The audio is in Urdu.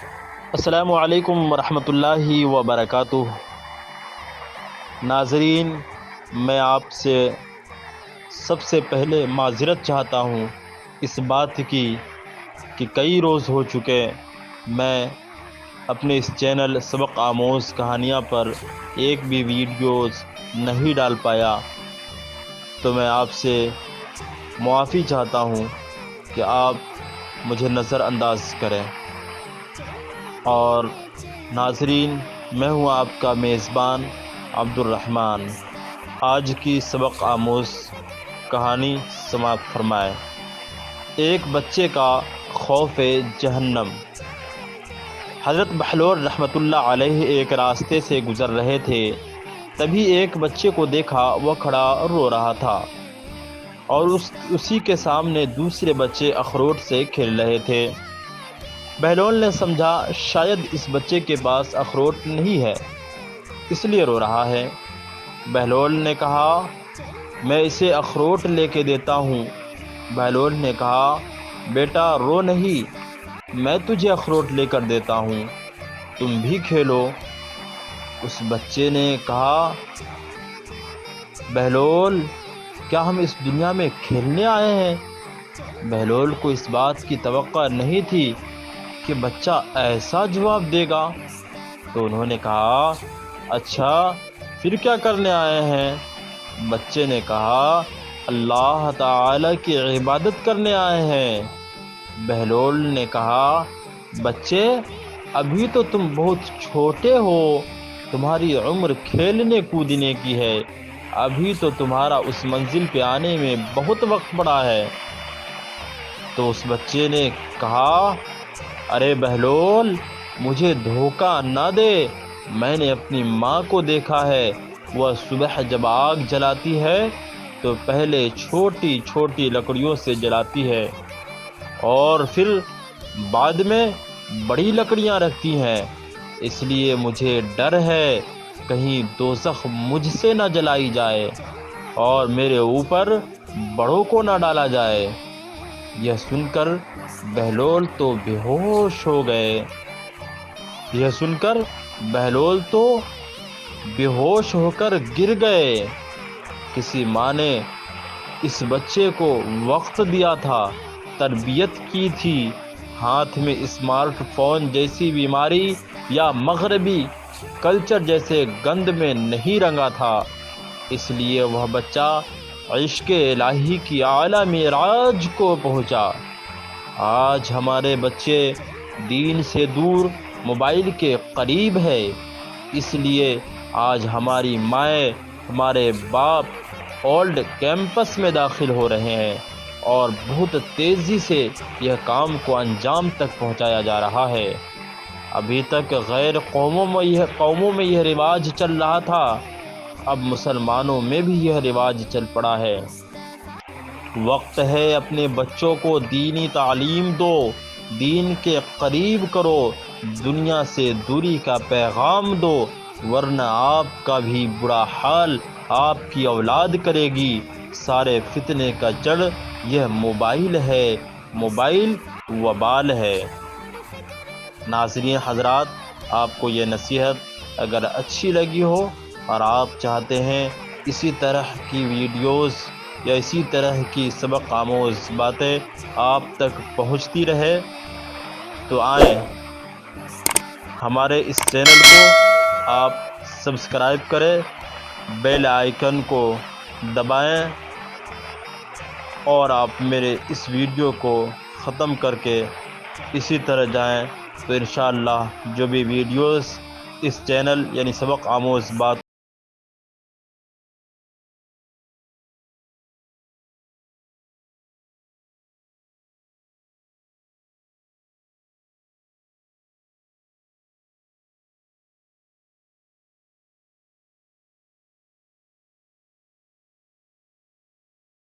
السلام علیکم ورحمۃ اللہ وبرکاتہ۔ ناظرین، میں آپ سے سب سے پہلے معذرت چاہتا ہوں اس بات کی کہ کئی روز ہو چکے میں اپنے اس چینل سبق آموز کہانیاں پر ایک بھی ویڈیوز نہیں ڈال پایا، تو میں آپ سے معافی چاہتا ہوں کہ آپ مجھے نظر انداز کریں۔ اور ناظرین، میں ہوں آپ کا میزبان عبد الرحمن۔ آج کی سبق آموز کہانی سماعت فرمائیں۔ ایک بچے کا خوف جہنم۔ حضرت بہلول رحمۃ اللہ علیہ ایک راستے سے گزر رہے تھے، تبھی ایک بچے کو دیکھا، وہ کھڑا رو رہا تھا اور اسی کے سامنے دوسرے بچے اخروٹ سے کھیل رہے تھے۔ بہلول نے سمجھا شاید اس بچے کے پاس اخروٹ نہیں ہے، اس لیے رو رہا ہے۔ بہلول نے کہا، میں اسے اخروٹ لے کے دیتا ہوں۔ بہلول نے کہا، بیٹا رو نہیں، میں تجھے اخروٹ لے کر دیتا ہوں، تم بھی کھیلو۔ اس بچے نے کہا، بہلول، کیا ہم اس دنیا میں کھیلنے آئے ہیں؟ بہلول کو اس بات کی توقع نہیں تھی کہ بچہ ایسا جواب دے گا، تو انہوں نے کہا، اچھا پھر کیا کرنے آئے ہیں؟ بچے نے کہا، اللہ تعالی کی عبادت کرنے آئے ہیں۔ بہلول نے کہا، بچے ابھی تو تم بہت چھوٹے ہو، تمہاری عمر کھیلنے کودنے کی ہے، ابھی تو تمہارا اس منزل پہ آنے میں بہت وقت پڑا ہے۔ تو اس بچے نے کہا، ارے بہلول، مجھے دھوکہ نہ دے، میں نے اپنی ماں کو دیکھا ہے، وہ صبح جب آگ جلاتی ہے تو پہلے چھوٹی چھوٹی لکڑیوں سے جلاتی ہے اور پھر بعد میں بڑی لکڑیاں رکھتی ہیں، اس لیے مجھے ڈر ہے کہیں دوزخ مجھ سے نہ جلائی جائے اور میرے اوپر بڑوں کو نہ ڈالا جائے۔ یہ سن کر بہلول تو بے ہوش ہو گئے۔ بے ہوش ہو کر گر گئے۔ کسی ماں نے اس بچے کو وقت دیا تھا، تربیت کی تھی، ہاتھ میں اسمارٹ فون جیسی بیماری یا مغربی کلچر جیسے گند میں نہیں رنگا تھا، اس لیے وہ بچہ عشق الہی کی اعلیٰ معراج کو پہنچا۔ آج ہمارے بچے دین سے دور موبائل کے قریب ہے، اس لیے آج ہماری مائیں، ہمارے باپ اولڈ کیمپس میں داخل ہو رہے ہیں اور بہت تیزی سے یہ کام کو انجام تک پہنچایا جا رہا ہے۔ ابھی تک غیر قوموں میں یہ رواج چل رہا تھا، اب مسلمانوں میں بھی یہ رواج چل پڑا ہے۔ وقت ہے اپنے بچوں کو دینی تعلیم دو، دین کے قریب کرو، دنیا سے دوری کا پیغام دو، ورنہ آپ کا بھی برا حال آپ کی اولاد کرے گی۔ سارے فتنے کا جڑ یہ موبائل ہے، موبائل وبال ہے۔ ناظرین حضرات، آپ کو یہ نصیحت اگر اچھی لگی ہو اور آپ چاہتے ہیں اسی طرح کی ویڈیوز یا اسی طرح کی سبق آموز باتیں آپ تک پہنچتی رہے، تو آئیں ہمارے اس چینل کو آپ سبسکرائب کریں، بیل آئیکن کو دبائیں اور آپ میرے اس ویڈیو کو ختم کر کے اسی طرح جائیں، تو انشاءاللہ جو بھی ویڈیوز اس چینل یعنی سبق آموز بات